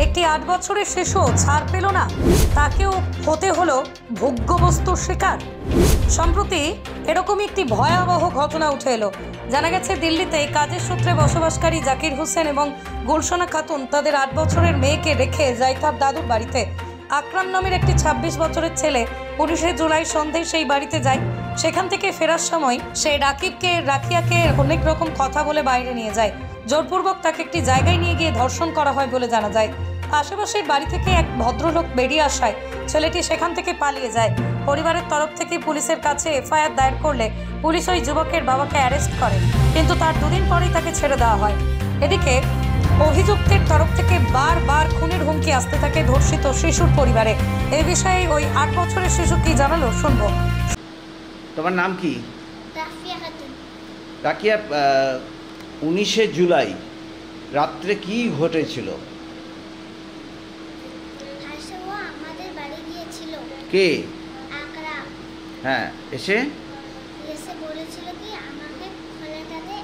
একটি 8 বছরের শিশু ছাড় পেল না, তাকেও হতে হলো ভোগ্যবস্তুর শিকার। সম্প্রতি এরকমই একটি ভয়াবহ ঘটনা উঠে এলো। জানা গেছে দিল্লিতে কাজের সূত্রে বসবাসকারী জাকির হোসেন এবং গুলশনা খাতুন তাদের 8 বছরের মেয়েকে রেখে জাইতার দাদুর বাড়িতে আকরাম নামের একটি 26 বছরের ছেলে 19শে জুলাই সন্ধ্যায় সেই বাড়িতে যায়। সেখান থেকে ফেরার সময় সে রাকিয়াকে অনেক রকম কথা বলে বাইরে নিয়ে যায়। জোরপূর্বক তাকে একটি জায়গায় নিয়ে গিয়ে ধর্ষণ করা হয় বলে জানা যায়। আশেপাশের বাড়ি থেকে এক ভদ্রলোক বেরিয়ে আসায় ছেলেটি সেখান থেকে পালিয়ে যায়। পরিবারের তরফ থেকে পুলিশের কাছে এফআইআর দায়ের করলে পুলিশ ওই যুবকের বাবাকে অ্যারেস্ট করে, কিন্তু তার দুদিন পরেই তাকে ছেড়ে দেওয়া হয়। এদিকে অভিযুক্তের তরফ থেকে বারবার খুনের হুমকি আসতে থাকে ধর্ষিত শিশুর পরিবারে। এই বিষয়ে ওই 8 বছরের শিশু কি জানালো শুনবো। তোমার নাম কি? রাফিয়া খাতুন। রাকিয়া, 19শে জুলাই রাত্রে কি ঘটেছিল? হাসিও আমাদের বাড়ি গিয়েছিল। কে? আকরাম। হ্যাঁ, এসে বলেছিল কি আমাকে খোলাটাতে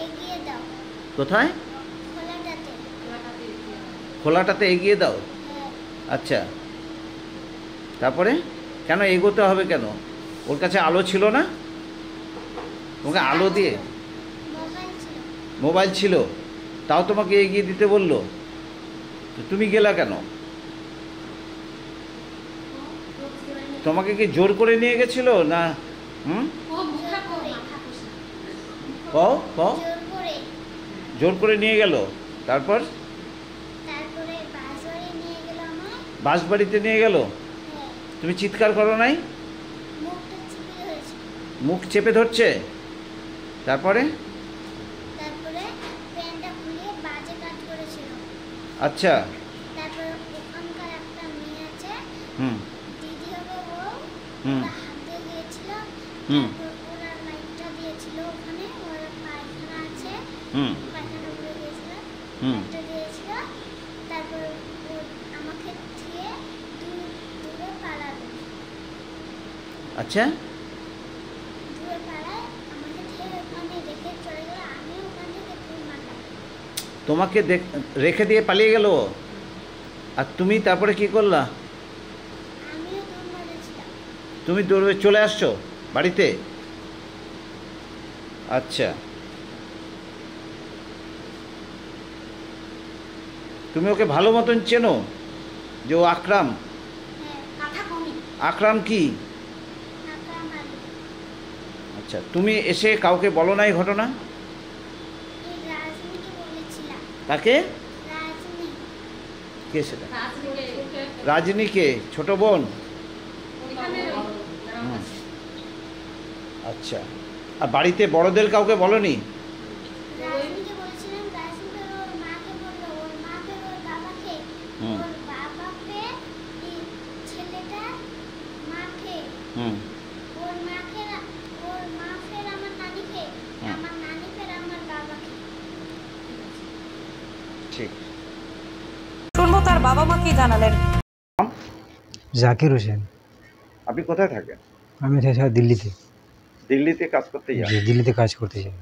এগিয়ে দাও। কোথায়? খোলাটাতে এগিয়ে দাও। আচ্ছা, তারপরে কেন এগোতে হবে? কেন? ওর কাছে আলো ছিল না? তোমাকে আলো দিয়ে মোবাইল ছিল, তাও তোমাকে এগিয়ে দিতে বললো, তো তুমি গেলা কেন? তোমাকে কি জোর করে নিয়ে গেছিল না? জোর করে নিয়ে গেল। তারপর বাসবাড়িতে নিয়ে গেল। তুমি চিৎকার করো নাই? মুখ চেপে ধরছে। তারপরে আচ্ছা, হুম হুম হুম হুম হুম আচ্ছা, তোমাকে রেখে দিয়ে পালিয়ে গেল, আর তুমি তারপরে কি করলা? তুমি দৌড়ে চলে আসছো বাড়িতে? আচ্ছা, তুমি ওকে ভালো মতন চেনো যে ও আকরাম? আকরাম কি? আচ্ছা, তুমি এসে কাউকে বলো না এই ঘটনা? তাকে? কে সেটা? রাজনী কে? ছোট বোন? আচ্ছা, আর বাড়িতে বড়দের কাউকে বলনি? হুম ঠিক। শুনবো তার বাবা মা কি জানালেন। জাকির হোসেন। আপনি কোথায় থাকেন? আমি থাকি দিল্লিতে। দিল্লিতে কাজ করতে যান? দিল্লিতে কাজ করতে যাই।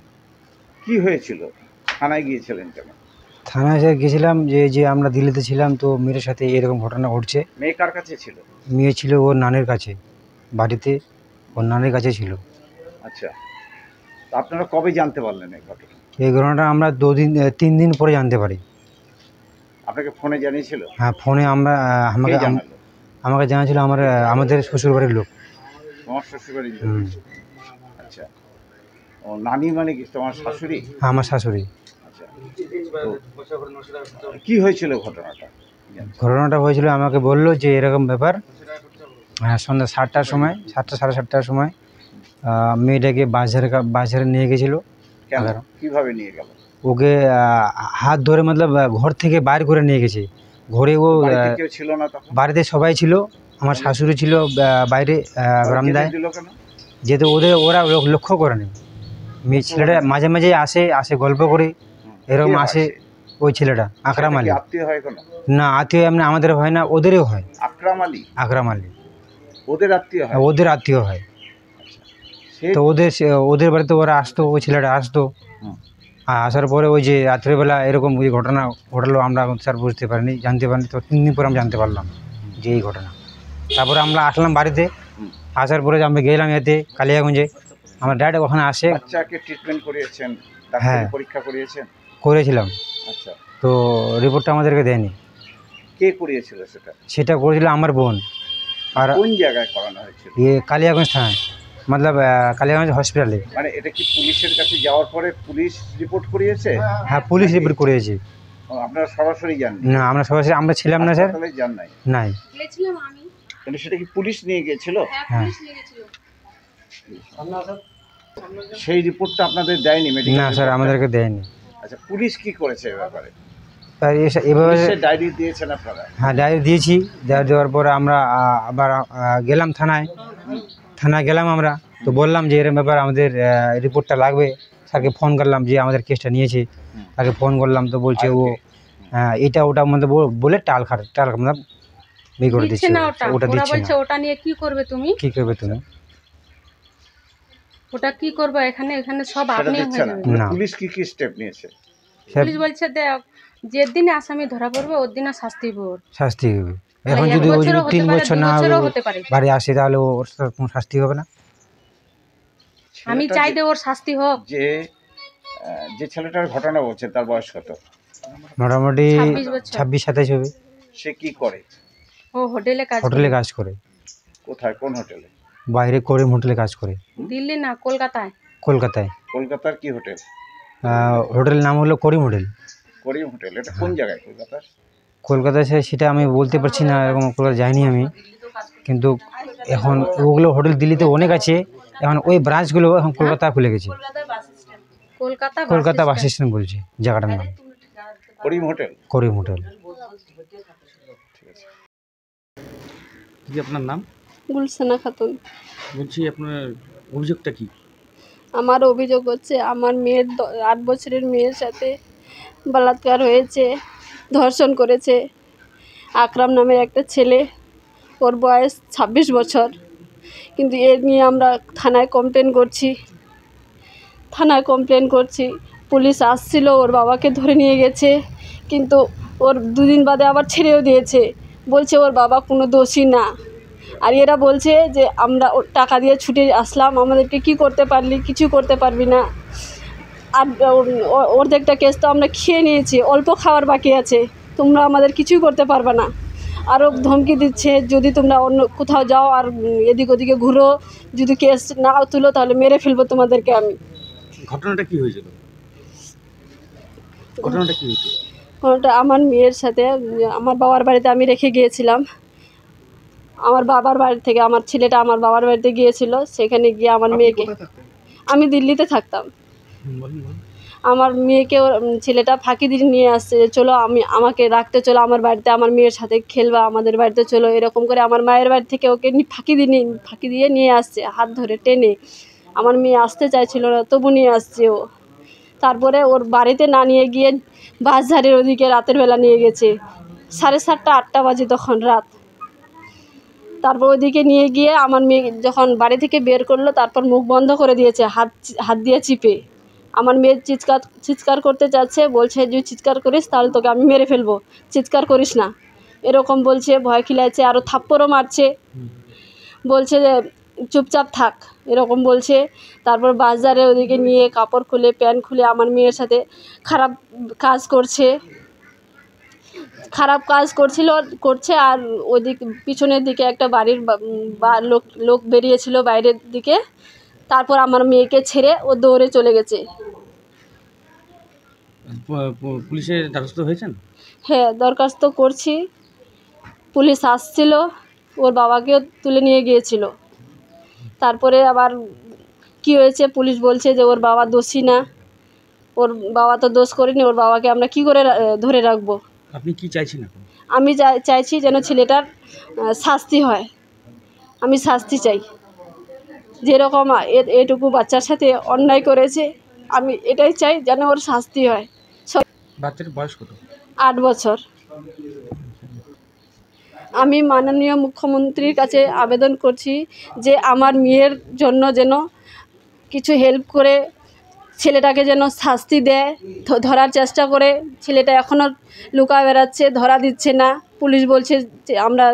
কি হয়েছিল? থানায় গিয়েছিলেন কেন? থানায় গেছিলাম যে আমরা দিল্লিতে ছিলাম, তো মেয়ের সাথে এরকম ঘটনা ঘটছে। মেয়ে কার কাছে ছিল? মেয়ে ছিল ওর নানের কাছে, বাড়িতে ওর নানের কাছে ছিল। আচ্ছা, আপনারা কবে জানতে পারলেন এই ঘটনা? এই ঘটনাটা আমরা 3 দিন পরে জানতে পারি। আপনাকে ফোনে জানিয়েছিল? হ্যাঁ, ফোনে আমাকে জানাছিল আমাদের শ্বশুরবাড়ির লোক। তোমার শ্বশুরবাড়ির লোক? আচ্ছা, ও নানি মানে কি তোমার শাশুড়ি? হ্যাঁ, আমার শাশুড়ি। আচ্ছা, কি হয়েছিল ঘটনাটা? ঘটনাটা হয়েছিল, আমাকে বললো যে এরকম ব্যাপার। সন্ধ্যা 7টার সময়, 7টা সাড়ে 7টার সময় মেয়েটাকে বাজারে নিয়ে গেছিলো। কিভাবে নিয়ে গেল? ওকে হাত ধরে মতলব ঘর থেকে বাইর করে নিয়ে গেছে। ঘরে ও কেউ ছিল না তখন? বাড়িতে সবাই ছিল, আমার শাশুড়ি ছিল বাইরে বারান্দায়। যেহেতু ওরা লক্ষ্য করেনি। মেয়ে ছেলেটা মাঝে মাঝে আসে গল্প করে, এরকম আসে। ওই ছেলেটা আকরাম আলী। না, আত্মীয় এমনি আমাদের হয় না, ওদেরও হয়। আকরাম আলী ওদের আত্মীয় হয়। তো ওদের বাড়িতে ওরা আসতো, ওই ছেলেটা আসতো, আর আসার পরে ওই যে রাত্রেবেলা এরকম ওই ঘটনা ঘটলো, আমরা স্যার বুঝতে পারিনি, জানতে পারিনি। তো 3 দিন পরে আমরা জানতে পারলাম যে এই ঘটনা। তারপরে আমরা আসলাম বাড়িতে, আসার পরে আমরা গেলাম এতে কালিয়াগঞ্জে। আমরা ডাইরেক্ট ওখানে আসে বাচ্চাকে ট্রিটমেন্ট করিয়েছেন, হ্যাঁ। ডাক্তারি পরীক্ষা করিয়েছেন? করেছিলাম, আচ্ছা, তো রিপোর্টটা আমাদেরকে দেয়নি। কে করিয়েছিল সেটা? সেটা করেছিল আমার বোন। আর কোন জায়গায় করানো হয়েছিল? কালিয়াগঞ্জ থানায়, মতলব কালিয়াগঞ্জ হসপিটালে। মানে এটা কি পুলিশের কাছে যাওয়ার পরে পুলিশ রিপোর্ট করিয়েছে? হ্যাঁ, পুলিশ রিপোর্ট করেছে। আপনারা সরাসরি যান? না, আমরা সরাসরি আমরা ছিলাম না স্যার। হাসপাতালে যান নাই? নাই। কিন্তু সেটা কি পুলিশ নিয়ে গিয়েছিল? হ্যাঁ, সেই রিপোর্টটা আপনাদের দেয়নি মেডিকেল? না স্যার, আমাদেরকে দেয়নি। আচ্ছা, পুলিশ কি করেছে এ ব্যাপারে? স্যার এভাবে পুলিশের ডায়েরি দিয়েছেন আপনারা? হ্যাঁ, ডায়েরি দিয়েছি। দেওয়ার পরে আমরা আবার গেলাম থানায় গেলাম আমরা। তো বললাম যে এরকম ব্যাপার, আমাদের রিপোর্টটা লাগবে। স্যারকে ফোন করলাম যে আমাদের কেসটা নিয়েছে, তাকে ফোন করলাম। তো বলছে ও এটা ওটা মধ্যে বলে টাল মানে বিয়ে করে দিচ্ছে না, ওটা দিচ্ছে বলছে না। ওটা নিয়ে কি করবে তুমি? কি করবে তুমি? ওটা কি করবে? এখানে সব সেটা আপনি দিচ্ছে হয়ে না। যাবে। না। পুলিশ কি কি স্টেপ নিয়েছে? স্যার পুলিশ বলছে দেখ, যেদিন আসামি ধরা পড়বে ওর দিন শাস্তি হবে। শাস্তি হবে। এখন এক যদি ওই বছরও হতে 3 পারে, বছর 2 না বছরও হতে পারে। বাড়ি আসে, তাহলে ওর সাথে কোনো শাস্তি হবে না? আমি ছেলেটা চাই যে ওর শাস্তি হোক। যে ছেলেটার ঘটনা বলছে তার বয়স কত? মোটামুটি 26 বছর। 26-27 হবে। সে কি করে? ও হোটেলে কাজ করে। হোটেলে কাজ করে। কোথায়, কোন হোটেলে? বাইরে করিম হোটেলে কাজ করে, দিল্লি না কলকাতায়। কলকাতায়। কলকাতার কি হোটেল? হোটেলের নাম হলো করিম হোটেল। করিম হোটেল। এটা কোন জায়গায় কলকাতার? কলকাতায় সেটা আমি বলতে পারছি না, এরকম কলকাতা যাইনি আমি। কিন্তু এখন ওগুলো হোটেল দিল্লিতে অনেক আছে, এখন ওই ব্রাঞ্চগুলো এখন কলকাতা খুলে গেছে। কলকাতা বাস স্ট্যান্ড বলছে জায়গাটার নাম, করিম হোটেল। করিম হোটেল। কি আপনার নাম? গুলশানা খাতুন। বলছি আপনার অভিযোগটা কি? আমার অভিযোগ হচ্ছে আমার মেয়ের 8 বছরের মেয়ের সাথে বলাৎকার হয়েছে, ধর্ষণ করেছে আকরাম নামের একটা ছেলে। ওর বয়স 26 বছর। কিন্তু এ নিয়ে আমরা থানায় কমপ্লেন করছি। পুলিশ আসছিল, ওর বাবাকে ধরে নিয়ে গেছে, কিন্তু ওর 2 দিন বাদে আবার ছেড়েও দিয়েছে। বলছে ওর বাবা কোনো দোষী না। আর এরা বলছে যে আমরা ওর টাকা দিয়ে ছুটে আসলাম, আমাদেরকে কি করতে পারলি, কিছু করতে পারবি না। আর অর্ধেকটা কেস তো আমরা খেয়ে নিয়েছি, অল্প খাওয়ার বাকি আছে, তোমরা আমাদের কিছুই করতে পারবে না। আরও ধমকি দিচ্ছে, যদি তোমরা অন্য কোথাও যাও আর এদিক ওদিকে ঘুরো, যদি কেস না তুলো তাহলে মেরে ফেলবো তোমাদেরকে আমি। ঘটনাটা কি হয়েছিল? ঘটনাটা আমার মেয়ের সাথে আমার বাবার বাড়িতে আমি রেখে গিয়েছিলাম। আমার বাবার বাড়ি থেকে আমার ছেলেটা আমার বাবার বাড়িতে গিয়েছিল, সেখানে গিয়ে আমার মেয়েকে, আমি দিল্লিতে থাকতাম, আমার মেয়েকে ছেলেটা ফাঁকি দিয়ে নিয়ে আসছে, চলো আমাকে রাখতে চলো আমার বাড়িতে, আমার মেয়ের সাথে খেলবা, আমাদের বাড়িতে চলো, এরকম করে আমার মায়ের বাড়ি থেকে ওকে ফাঁকি দিয়ে নিয়ে আসছে, হাত ধরে টেনে। আমার মেয়ে আসতে চাইছিল না, তবু নিয়ে আসছে ও। তারপরে ওর বাড়িতে না নিয়ে গিয়ে বাঁশঝাড়ের ওদিকে রাতের বেলা নিয়ে গেছে, 7:30-8টা বাজে তখন রাত। তারপর ওইদিকে নিয়ে গিয়ে আমার মেয়ে যখন বাড়ি থেকে বের করলো, তারপর মুখ বন্ধ করে দিয়েছে হাত দিয়ে চিপে। আমার মেয়ে চিৎকার করতে যাচ্ছে, বলছে যদি চিৎকার করিস তাহলে তোকে আমি মেরে ফেলবো, চিৎকার করিস না, এরকম বলছে, ভয় খিলাইছে, আরও থাপ্পড়ও মারছে, বলছে যে চুপচাপ থাক, এরকম বলছে। তারপর বাজারে ওদিকে নিয়ে কাপড় খুলে প্যান্ট খুলে আমার মেয়ের সাথে খারাপ কাজ করছে। আর ওইদিক পিছনের দিকে একটা বাড়ির লোক বেরিয়েছিল বাইরের দিকে। তারপর আমার মেয়েকে ছেড়ে ও দৌড়ে চলে গেছে। পুলিশের দ্বারস্থ হয়েছেন? হ্যাঁ, দরখাস্ত করছি। পুলিশ আসছিল, ওর বাবাকেও তুলে নিয়ে গিয়েছিল। তারপরে আবার কি হয়েছে, পুলিশ বলছে যে ওর বাবা দোষী না, ওর বাবা তো দোষ করেনি, ওর বাবাকে আমরা কি করে ধরে রাখবো। আপনি কি চাইছেন এখন? আমি চাইছি যেন ছেলেটার শাস্তি হয়, আমি শাস্তি চাই। যেরকম এটুকু বাচ্চার সাথে অন্যায় করেছে, আমি এটাই চাই যেন ওর শাস্তি হয়। বাচ্চার বয়স কত? 8 বছর। আমি মাননীয় মুখ্যমন্ত্রীর কাছে আবেদন করছি যে আমার মেয়ের জন্য যেন কিছু হেল্প করে ছেলেটাকে যেন শাস্তি দেয়, ধরার চেষ্টা করে। ছেলেটা এখনও লুকা বেড়াচ্ছে, ধরা দিচ্ছে না। পুলিশ বলছে যে আমরা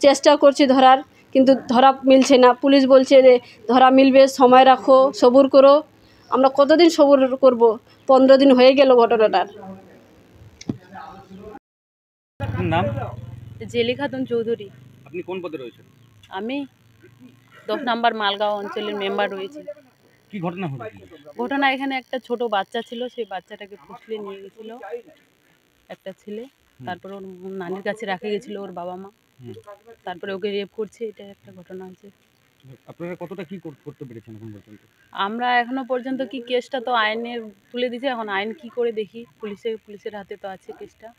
চেষ্টা করছি ধরার, কিন্তু ধরা মিলছে না। পুলিশ বলছে যে ধরা মিলবে, সময় রাখো, সবুর করো। আমরা কতদিন সবুর করব? 15 দিন হয়ে গেল ঘটনাটার। আপনার নাম? জেলি খাতুন চৌধুরী। আপনি কোন পদে রয়েছেন? আমি 10 নম্বর মালগাঁও অঞ্চলের মেম্বার রয়েছি। কি ঘটনা হলো? ঘটনা, এখানে একটা ছোট বাচ্চা ছিল, সেই বাচ্চাটাকে ফুসলে নিয়ে গেছিল একটা ছেলে। তারপর ওর নানির কাছে রাখে গেছিল ওর বাবা মা। তারপরে ওকে রেপ করছে, এটা একটা ঘটনা আছে। আপনারা কতটা কি করতে পেরেছেন এখন পর্যন্ত? আমরা এখনো পর্যন্ত কি কেসটা তো আইনের তুলে দিয়েছে, এখন আইন কি করে দেখি। পুলিশের হাতে তো আছে কেসটা।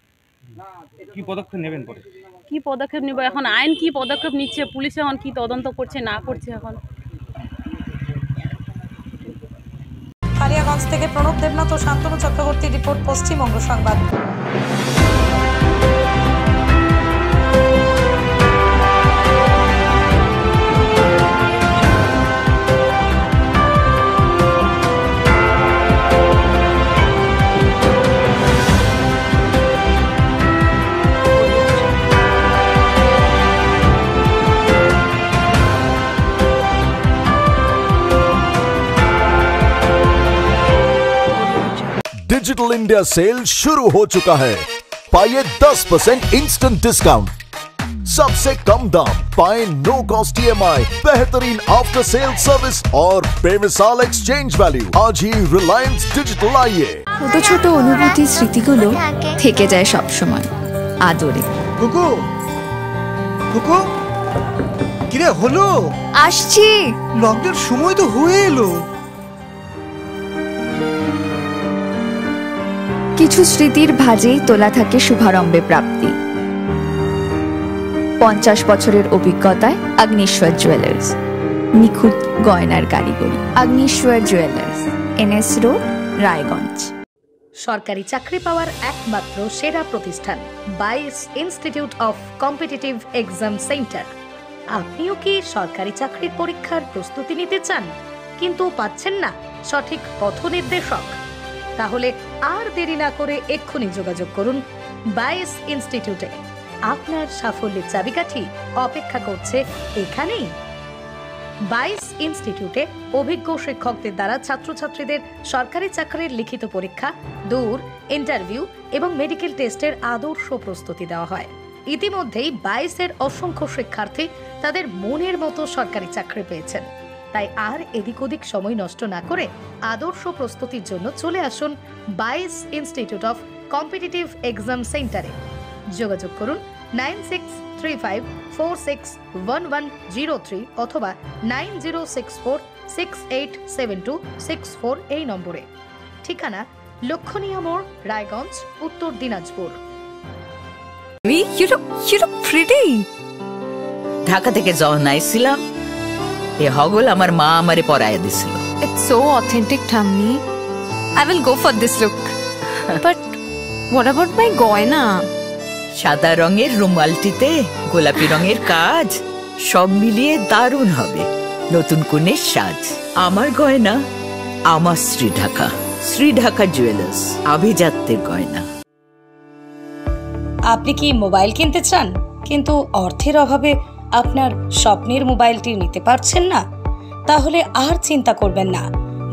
কি পদক্ষেপ নেবেন পরে? কি পদক্ষেপ নিব এখন, আইন কি পদক্ষেপ নিচ্ছে, পুলিশ এখন কি তদন্ত করছে না করছে এখন। কালিয়াগঞ্জ থেকে প্রণব দেবনাথ ও শান্তনু চক্রবর্তীর রিপোর্ট, পশ্চিমবঙ্গ সংবাদ। डिजिटल इंडिया सेल शुरू हो चुका है। पाइए 10% इंस्टेंट डिस्काउंट, सबसे कम दाम, पाए नो कॉस्ट EMI, बेहतरीन आफ्टर सेल सर्विस और बेमिसाल एक्सचेंज वैल्यू। आज ही रिलायंस डिजिटल आइए। ছোট ছোট অনুভূতি স্মৃতিগুলো থেকে যায় সব সময় আদরে। কুকু কুকু কিরে হলো? আসছি। লকডাউন সময় তো হয়ে এলো। কিছু স্মৃতির ভাজেই তোলা থাকে শুভারম্ভে প্রাপ্তি। 50 বছরের অভিজ্ঞতায় অগ্নিশ্বর জুয়েলার্স, নিখুঁত গয়নার কারিগরি। Agnishwar jewellers, NS road, Raiganj. সরকারি চাকরি পাওয়ার একমাত্র সেরা প্রতিষ্ঠান বাইস institute of competitive exam centre. আপনিও কি সরকারি চাকরির পরীক্ষার প্রস্তুতি নিতে চান কিন্তু পাচ্ছেন না সঠিক পথ নির্দেশক? তাহলে আর দেরি না করে এক্ষুনি যোগাযোগ করুন বাইস ইনস্টিটিউটে। আপনার সাফল্যের চাবিকাঠি অপেক্ষা করছে এখানেই। বাইস ইনস্টিটিউটে অভিজ্ঞ শিক্ষকদের দ্বারা ছাত্রছাত্রীদের সরকারি চাকরির লিখিত পরীক্ষা, দূর ইন্টারভিউ এবং মেডিকেল টেস্টের আদর্শ প্রস্তুতি দেওয়া হয়। ইতিমধ্যেই 22-এর অসংখ্য শিক্ষার্থী তাদের মনের মতো সরকারি চাকরি পেয়েছেন। তাই আর এদিক ওদিক সময় নষ্ট না করে আদর্শ প্রস্তুতির জন্য চলে আসুন বাইস ইনস্টিটিউট অফ কম্পিটিটিভ এক্সাম সেন্টারে। যোগাযোগ করুন 9635461103 অথবা 9064687264 এই নম্বরে। ঠিকানা লক্ষণীয় মোড়, রায়গঞ্জ, উত্তর দিনাজপুর। ঢাকা থেকে যখন আইছিলাম এ হগল আমার মা আমারে পরায় দিছিল। It's so authentic, Tammi. I will go for this look. But what about my গয়না? সাদা রঙের রুমালটিতে গোলাপি রঙের কাজ, সব মিলিয়ে দারুণ হবে নতুন কনের সাজ। আমার গয়না আমার শ্রী ঢাকা জুয়েলার্স, আভিজাত্যের গয়না। আপনি কি মোবাইল কিনতে চান কিন্তু অর্থের অভাবে আপনার স্বপ্নের মোবাইলটি নিতে পারছেন না? তাহলে আর চিন্তা করবেন না।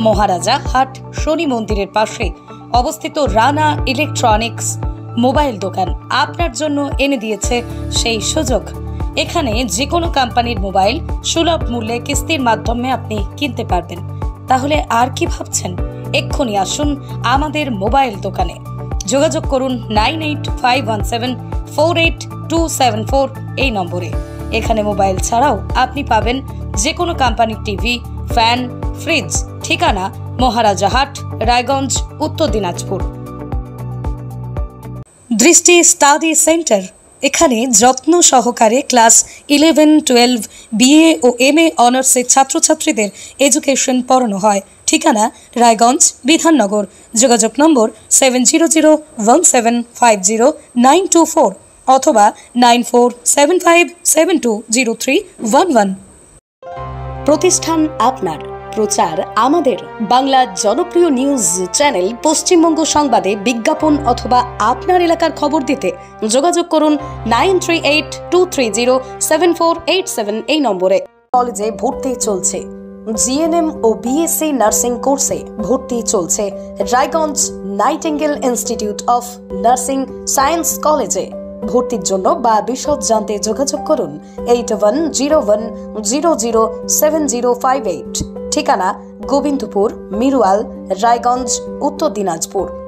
মহারাজা হাট শনি মন্দিরের পাশে অবস্থিত রানা ইলেকট্রনিক্স মোবাইল দোকান আপনার জন্য এনে দিয়েছে সেই সুযোগ। এখানে যে কোনো কোম্পানির মোবাইল সুলভ মূল্যে কিস্তির মাধ্যমে আপনি কিনতে পারবেন। তাহলে আর কি ভাবছেন? এক্ষুনি আসুন আমাদের মোবাইল দোকানে। যোগাযোগ করুন 9851748274 এই নম্বরে। এখানে মোবাইল ছাড়াও আপনি পাবেন যে কোনো কোম্পানির টিভি, ফ্যান, ফ্রিজ। ঠিকানা মহারাজা হাট, রায়গঞ্জ, উত্তর দিনাজপুর। দৃষ্টি স্টাডি সেন্টার, এখানে যত্ন সহকারে ক্লাস 11, 12, BA ও MA অনার্সের ছাত্রছাত্রীদের এডুকেশন পড়ানো হয়। ঠিকানা রায়গঞ্জ, বিধাননগর। যোগাযোগ নম্বর 7001750924 অথবা 9475720311। প্রতিষ্ঠান আপনার, প্রচার আমাদের বাংলা জনপ্রিয় নিউজ চ্যানেল পশ্চিমবঙ্গ সংবাদে বিজ্ঞাপন অথবা আপনার এলাকার খবর দিতে যোগাযোগ করুন 9382307487 এই নম্বরে। কলেজে ভর্তি চলছে। জিএনএম ও বিএসসি নার্সিং কোর্সে ভর্তি চলছে Raiganj nightingale institute of nursing science কলেজে। ভর্তির জন্য বা বিশদ জানতে যোগাযোগ করুন 8101007058। ঠিকানা গোবিন্দপুর, মিরুয়াল, রায়গঞ্জ, উত্তর দিনাজপুর।